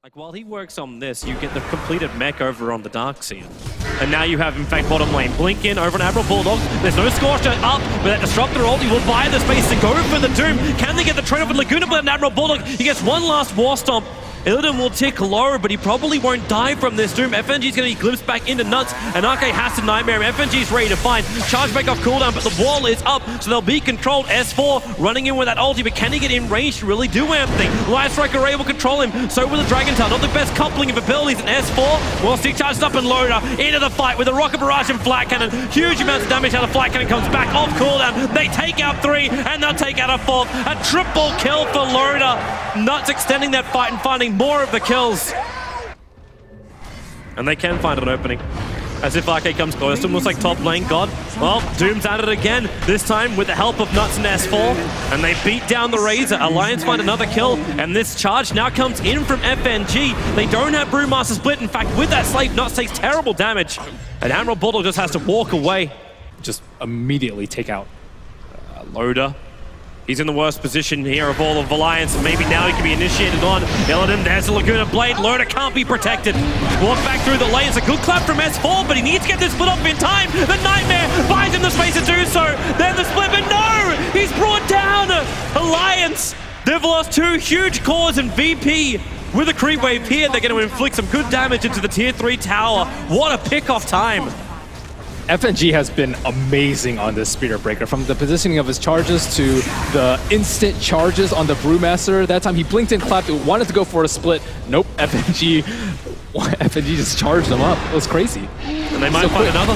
Like, while he works on this, you get the completed mech over on the Dark Seer. And now you have, in fact, bottom lane. Blink in over an Admiral Bulldog. There's no Scorcher up, but that Disruptor ulti will buy the space to go for the Doom. Can they get the trade-off with Laguna Blade and Admiral Bulldog? He gets one last War Stomp. Illidan will tick low, but he probably won't die from this Doom. FNG's going to be glimpsed back into Nuts, and RK has to Nightmare him. FNG's ready to find. Charge back off cooldown, but the wall is up, so they'll be controlled. S4 running in with that ulti, but can he get in range to really do anything? Light Striker are able to control him, so will the Dragon Tail. Not the best coupling of abilities, and S4 will stick charged up and loader into the fight with a Rocket Barrage and Flat Cannon. Huge amounts of damage how the Flat Cannon comes back off cooldown. They take out 3, and they'll take out a 4th. A triple kill for Loader. Nuts extending that fight and finding more of the kills. And they can find an opening. As if RK comes close to him, looks like top lane God. Well, Doom's at it again, this time with the help of Nuts and S4. And they beat down the Razor. Alliance find another kill, and this charge now comes in from FNG. They don't have Brewmaster split. In fact, with that Slave, Nuts takes terrible damage. And Admiral Bulldog just has to walk away. Just immediately take out Loader. He's in the worst position here of all of Alliance. Maybe now he can be initiated on. Illidan, there's the Laguna Blade. Loader can't be protected. Walk back through the lane. It's a good clap from S4, but he needs to get this split off in time. The Nightmare buys him the space to do so. Then the split, but no! He's brought down. Alliance, they've lost 2 huge cores, and VP with a creep wave here, they're going to inflict some good damage into the tier 3 tower. What a pick-off time. FNG has been amazing on this Spirit Breaker, from the positioning of his charges to the instant charges on the Brewmaster. That time he blinked and clapped, wanted to go for a split. Nope, FNG just charged them up. It was crazy. And they might find another.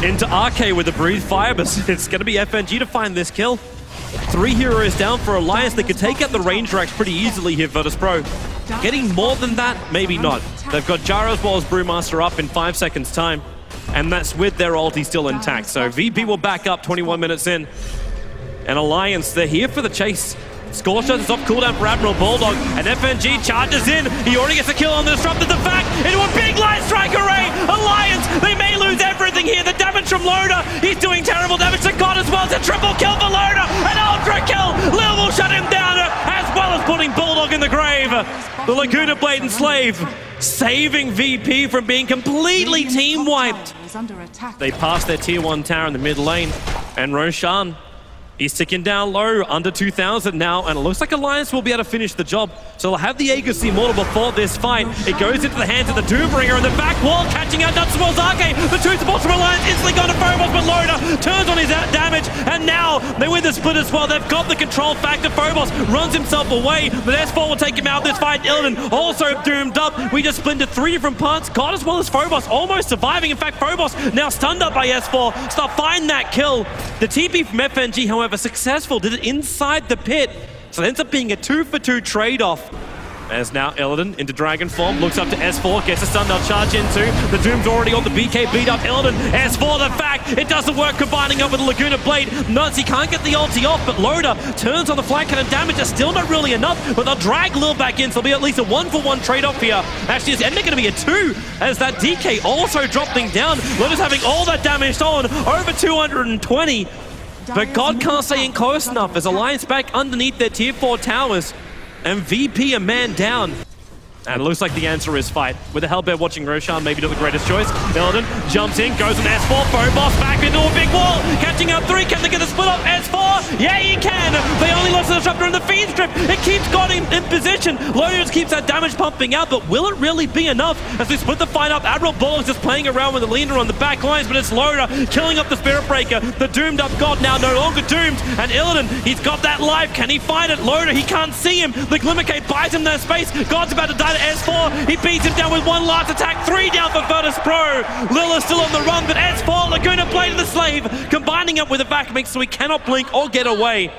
Into RK with the Breathe Fire, but it's going to be FNG to find this kill. 3 heroes down for Alliance. They could take out the range racks pretty easily here, Virtus Pro. Getting more than that, maybe not. They've got Gyro as well as Brewmaster up in 5 seconds time. And that's with their ulti still intact. So VP will back up 21 minutes in. And Alliance, they're here for the chase. Scorcher is off cooldown for Admiral Bulldog, and FNG charges in. He already gets a kill on the Disruptor. The fact into a big Light Strike array. Alliance, they may lose everything here. The damage from Loader, he's doing terrible damage to God as well. It's a triple kill for Loader, an ultra kill. Lil will shut him down, as well as putting Bulldog in the grave. The Laguna Blade and Slave saving VP from being completely team wiped. They pass their tier 1 tower in the mid lane, and Roshan, he's ticking down low, under 2,000 now, and it looks like Alliance will be able to finish the job. So they'll have the Aegis Immortal before this fight. It goes into the hands of the Doombringer, and the back wall catching out Nuts as well as RK. The 2 supports from Alliance instantly gone to Phobos, but Loader turns on his damage, and now they win the split as well. They've got the control factor. Phobos runs himself away, but S4 will take him out this fight. Illidan also doomed up. We just split into 3 different parts. God as well as Phobos almost surviving. In fact, Phobos now stunned up by S4. So they'll find that kill. The TP from FNG, however, successful, did it inside the pit, so it ends up being a 2-for-2 trade-off. As now Illidan into Dragon form, looks up to S4, gets a stun, they'll charge into. The Doom's already on the BK beat up Illidan. S4, the fact, it doesn't work combining up with the Laguna Blade. Nuts, he can't get the ulti off, but Loader turns on the flank cannon. Damage is still not really enough, but they'll drag Lil back in, so there'll be at least a 1-for-1 trade-off here. Actually, it's ending going to be a 2, as that DK also dropping down. Loader's having all that damage on, over 220. But God can't stay in close enough as Alliance back underneath their tier 4 towers. And VP a man down. And it looks like the answer is fight. With the Hellbear watching Roshan, maybe not the greatest choice. Illidan jumps in, goes on S4, Phobos back into a big wall. Catching out 3, can they get the split off? S4, yeah he can. They only lost the Disruptor in the feed strip. It keeps God in position. Loader just keeps that damage pumping out, but will it really be enough? As they split the fight up, Admiral Bulldog's just playing around with the leader on the back lines, but it's Loader killing up the Spirit Breaker. The doomed up God now no longer doomed. And Illidan, he's got that life. Can he find it? Loader, he can't see him. The Glimmer Cape buys him that space. God's about to die to S4. He beats him down with 1 last attack. 3 down for Virtus Pro. Lil is still on the run, but S4, Laguna Blade of the Slave, combining up with a back mix so he cannot blink or get away.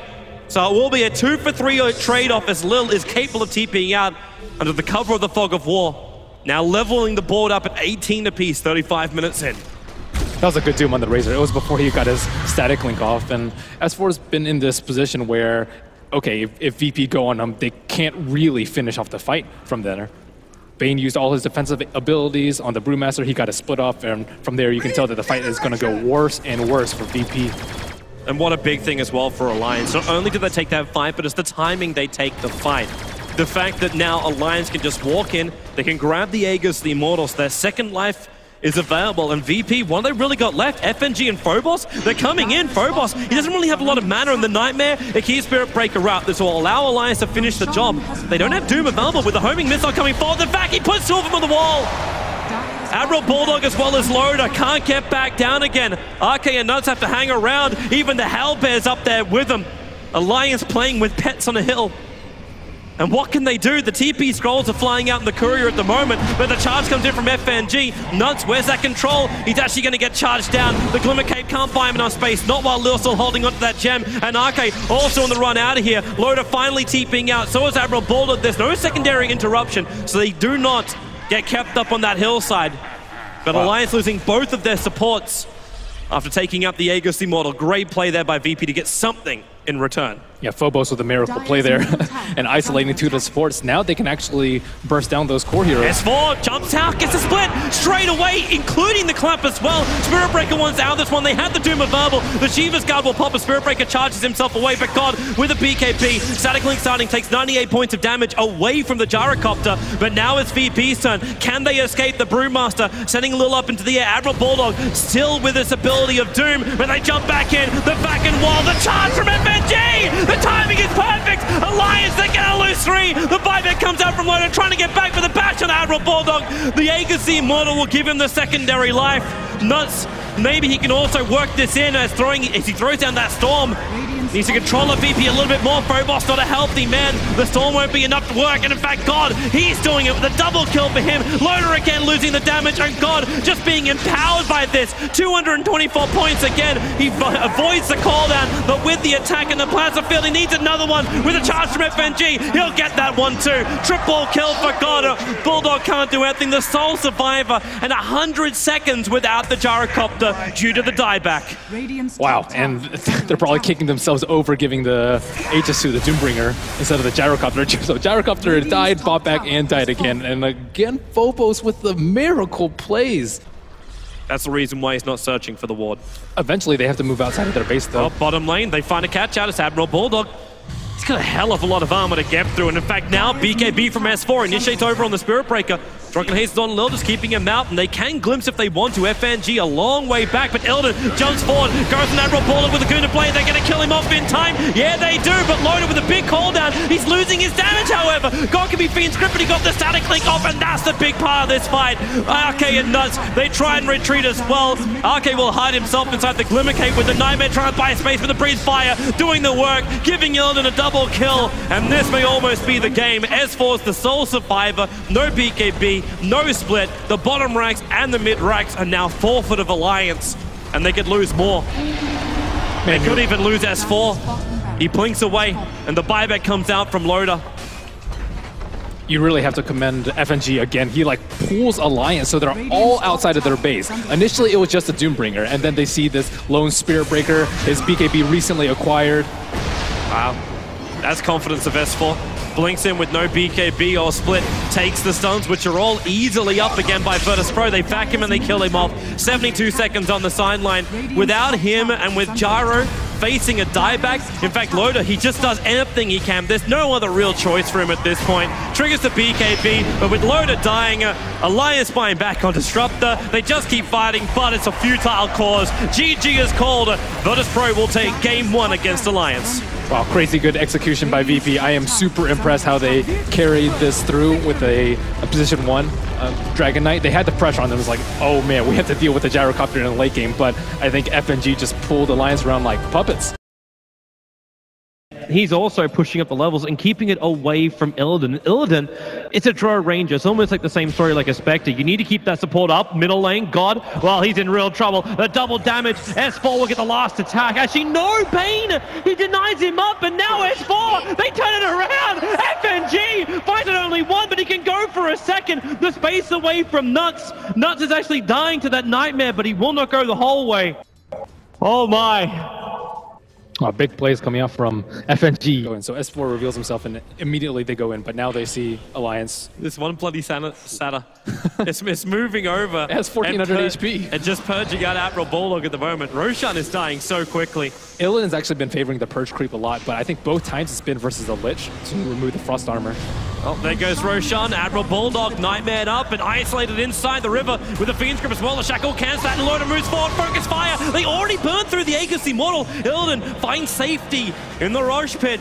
So it will be a 2-for-3 trade-off as Lil is capable of TPing out under the cover of the Fog of War. Now leveling the board up at 18 apiece, 35 minutes in. That was a good Doom on the Razor. It was before he got his static link off, and S4's been in this position where, okay, if VP go on them, they can't really finish off the fight from there. Bane used all his defensive abilities on the Brewmaster. He got a split off, and from there you can tell that the fight is going to go worse and worse for VP. And what a big thing as well for Alliance. Not only do they take that fight, but it's the timing they take the fight. the fact that now Alliance can just walk in, they can grab the Aegis, the Immortals, their second life is available, and VP, what have they really got left? FNG and Phobos? They're coming in. Phobos, he doesn't really have a lot of mana in the Nightmare. A key Spirit Breaker out. This will allow Alliance to finish the job. They don't have Doom available with the homing missile coming forward. The fact he puts two of them on the wall. Admiral Bulldog as well as Loader can't get back down again. RK and Nuts have to hang around. Even the Hellbear's up there with them. Alliance playing with pets on a hill. And what can they do? The TP scrolls are flying out in the courier at the moment, but the charge comes in from FNG. Nuts, where's that control? He's actually going to get charged down. The Glimmer Cape can't buy him enough space, not while Lil still holding onto that gem. And RK also on the run out of here. Loader finally TPing out, so is Admiral Bulldog. There's no secondary interruption, so they do not get kept up on that hillside. But wow. Alliance losing both of their supports after taking up the Aegis Immortal. Great play there by VP to get something in return. Yeah, Phobos with a miracle play there and isolating two of the supports. Now they can actually burst down those core heroes. S4 jumps out, gets a split straight away, including the Clamp as well. Spirit Breaker one's out of this one. They have the Doom available. The Shiva's Guard will pop. A Spirit Breaker charges himself away, but God, with a BKB, Static Link starting takes 98 points of damage away from the Gyrocopter, but now it's VP's turn. Can they escape the Brewmaster, sending Lil up into the air? Admiral Bulldog still with this ability of Doom, but they jump back in. The back end wall, the charge from FNG! The timing is perfect! Alliance, they're gonna lose three! The buyback comes out from Loader, trying to get back for the bash on Admiral Bulldog. The Aegis Immortal will give him the secondary life. Nuts, maybe he can also work this in as he throws down that Storm. Needs to control the VP a little bit more. Phobos not a healthy man. The Storm won't be enough to work, and in fact, God, he's doing it with a double kill for him. Loader again losing the damage, and God just being empowered by this. 224 points again. He avoids the call down, but with the attack in the plasma field, he needs another one with a charge from FNG. He'll get that one too. Triple kill for God. Bulldog can't do anything. The sole survivor, and 100 seconds without the Gyrocopter due to the dieback. Wow, and they're probably kicking themselves over giving the Aegis to the Doombringer instead of the Gyrocopter. So Gyrocopter died, fought back, and died again. And again, Phobos with the miracle plays. That's the reason why he's not searching for the ward. Eventually, they have to move outside of their base, though. Well, bottom lane, they find a catch out. It's Admiral Bulldog. He's got a hell of a lot of armor to get through. And in fact, now BKB from S4 initiates over on the Spirit Breaker. Drunken Haste on Lil, just keeping him out, and they can glimpse if they want to. FNG a long way back, but Illidan jumps forward, goes to Admiral Bulldog with a goon to play. They're going to kill him off in time. Yeah, they do, but Loader with a big call down. He's losing his damage, however. God can be Fiend Script, but he got the Static Link off, and that's the big part of this fight. RK and Nuts, they try and retreat as well. RK will hide himself inside the Glimmer Cape with the Nightmare, trying to buy space with the Breeze Fire, doing the work, giving Illidan a double kill, and this may almost be the game. S4's the sole survivor, no BKB, no split. The bottom ranks and the mid ranks are now forfeit of Alliance, and they could lose more. They could even lose S4. He blinks away, and the buyback comes out from Loader. You really have to commend FNG again. He like pulls Alliance so they're all outside of their base. Initially, it was just a Doombringer, and then they see this lone Spirit Breaker, his BKB recently acquired. Wow, that's confidence of S4. Blinks in with no BKB or split, takes the stuns, which are all easily up again by Virtus.pro. They back him and they kill him off. 72 seconds on the sideline. Without him and with Gyro facing a dieback, in fact, Loader, he just does anything he can. There's no other real choice for him at this point. Triggers the BKB, but with Loader dying, Alliance buying back on Disruptor. They just keep fighting, but it's a futile cause. GG is called. Virtus.pro will take game one against Alliance. Wow, crazy good execution by VP. I am super impressed how they carried this through with a position 1 Dragon Knight. They had the pressure on them. It was like, oh man, we have to deal with the Gyrocopter in the late game, but I think FNG just pulled Alliance around like puppets. He's also pushing up the levels and keeping it away from Illidan. Illidan, it's a draw ranger. It's almost like the same story like a Spectre. You need to keep that support up. Middle lane, God, well, he's in real trouble. The double damage. S4 will get the last attack. Actually, no, Bane! He denies him up, and now S4, they turn it around! FNG finds it only one, but he can go for a second. The space away from Nuts. Nuts is actually dying to that Nightmare, but he will not go the whole way. Oh my. Big plays coming out from FNG. And so S4 reveals himself, and immediately they go in. But now they see Alliance. This one bloody Sata. it's moving over. It has 1400 HP. And just purging out Admiral Bulldog at the moment. Roshan is dying so quickly. Illidan's actually been favoring the Purge creep a lot, but I think both times it's been versus the Lich to remove the Frost Armor. Oh, there goes Roshan. Admiral Bulldog nightmared up and isolated inside the river with the Fiend's Grip as well. The Shackle cancels that and Loda moves forward. Focus fire. They already burned through the Aegis Immortal. Illidan finds safety in the Roche Pit.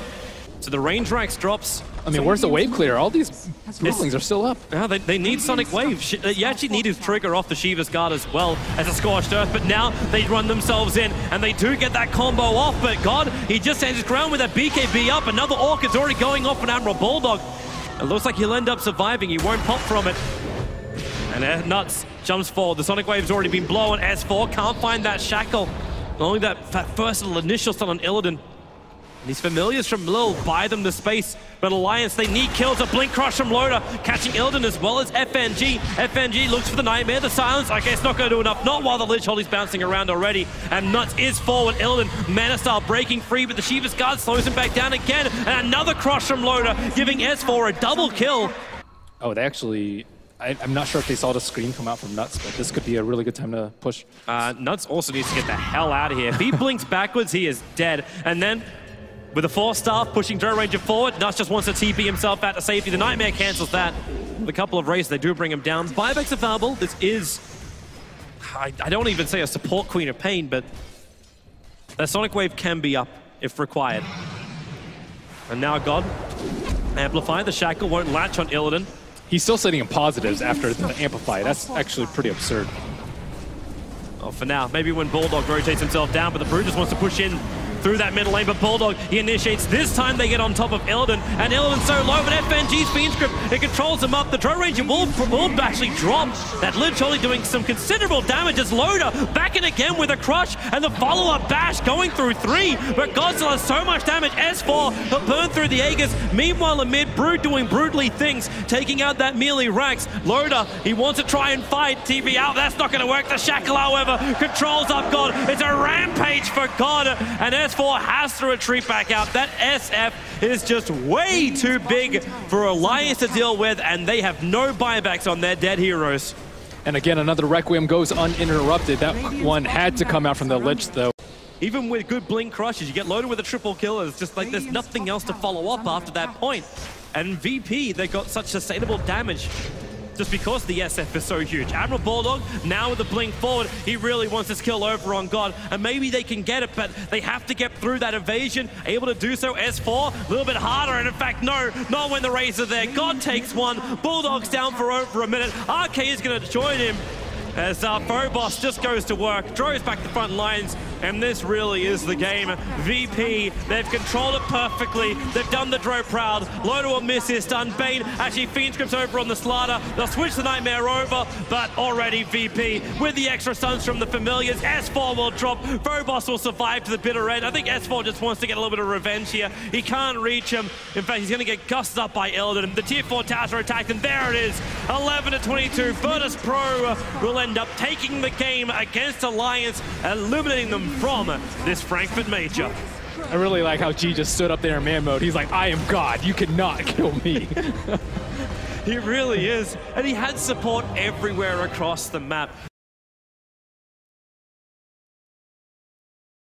So the range racks drops. I mean, where's the wave clear? All these Brooklings are still up. Yeah, they need Sonic Wave. You actually need his trigger off the Shiva's Guard as well as a Scorched Earth, but now they run themselves in, and they do get that combo off, but God, he just stands his ground with that BKB up. Another Orc is already going off on Admiral Bulldog. It looks like he'll end up surviving. He won't pop from it. And Nuts jumps forward. The Sonic Wave's already been blown. S4 can't find that Shackle. Only that first little initial stun on Illidan. And these familiars from Lil buy them the space, but Alliance, they need kills. A Blink Crush from Loda, catching Illidan as well as FNG. FNG looks for the Nightmare, the Silence. Okay, it's not going to do enough. Not while the Lich Holy's bouncing around already. And Nuts is forward. Illidan, Mana Style breaking free, but the Shiva's Guard slows him back down again. And another Crush from Loda, giving S4 a double kill. Oh, they actually... I'm not sure if they saw the screen come out from Nuts, but this could be a really good time to push. Nuts also needs to get the hell out of here. If he blinks backwards, he is dead. And then, with the 4-staff pushing Drow Ranger forward, Nuts just wants to TP himself out to safety. The Nightmare cancels that. With a couple of raids, they do bring him down. Buybacks available. This is, I don't even say a support Queen of Pain, but that Sonic Wave can be up if required. And now God, Amplify. The Shackle won't latch on Illidan. He's still sitting in positives after the Amplify. That's actually pretty absurd. Oh, for now. Maybe when Bulldog rotates himself down, but the Brute just wants to push in through that middle lane, but Bulldog, he initiates. This time they get on top of Illidan, and Illidan's so low, but FNG's Fiend's Grip, it controls him up. The Drow Ranger will actually drop. That Lich Holy doing some considerable damage as Loda back in again with a Crush, and the follow-up bash going through 3, but Godzilla has so much damage. S4, he'll burn through the Aegis. Meanwhile, amid Brute doing brutally things, taking out that melee Rax. Loda, he wants to try and fight. TV out, that's not going to work. The Shackle, however, controls up God. It's a rampage for God, and S4 has to retreat back out. That SF is just way too big for Alliance to deal with, and they have no buybacks on their dead heroes. And again, another Requiem goes uninterrupted. That one had to come out from the Lich, though. Even with good Blink Crushes, you get loaded with a triple kill. It's just like there's nothing else to follow up after that point. And VP, they got such sustainable damage just because the SF is so huge. Admiral Bulldog, now with the blink forward, he really wants this kill over on God, and maybe they can get it, but they have to get through that evasion. Able to do so, S4, a little bit harder, and in fact, no, not when the Rays are there. God takes one, Bulldog's down for over a minute. RK is going to join him as Phobos just goes to work, draws back the front lines, and this really is the game. VP, they've controlled it perfectly. They've done the Drow proud. Loda will miss his stun. Bane actually Fiend Scripts over on the Slaughter. They'll switch the Nightmare over, but already VP with the extra stuns from the familiars. S4 will drop. Phobos will survive to the bitter end. I think S4 just wants to get a little bit of revenge here. He can't reach him. In fact, he's going to get gussed up by Illidan. The tier 4 towers are attacked, and there it is. 11-22. Virtus Pro will end up taking the game against Alliance, eliminating them from this Frankfurt Major. I really like how G just stood up there in man mode. He's like, I am God, you cannot kill me. He really is. And he had support everywhere across the map.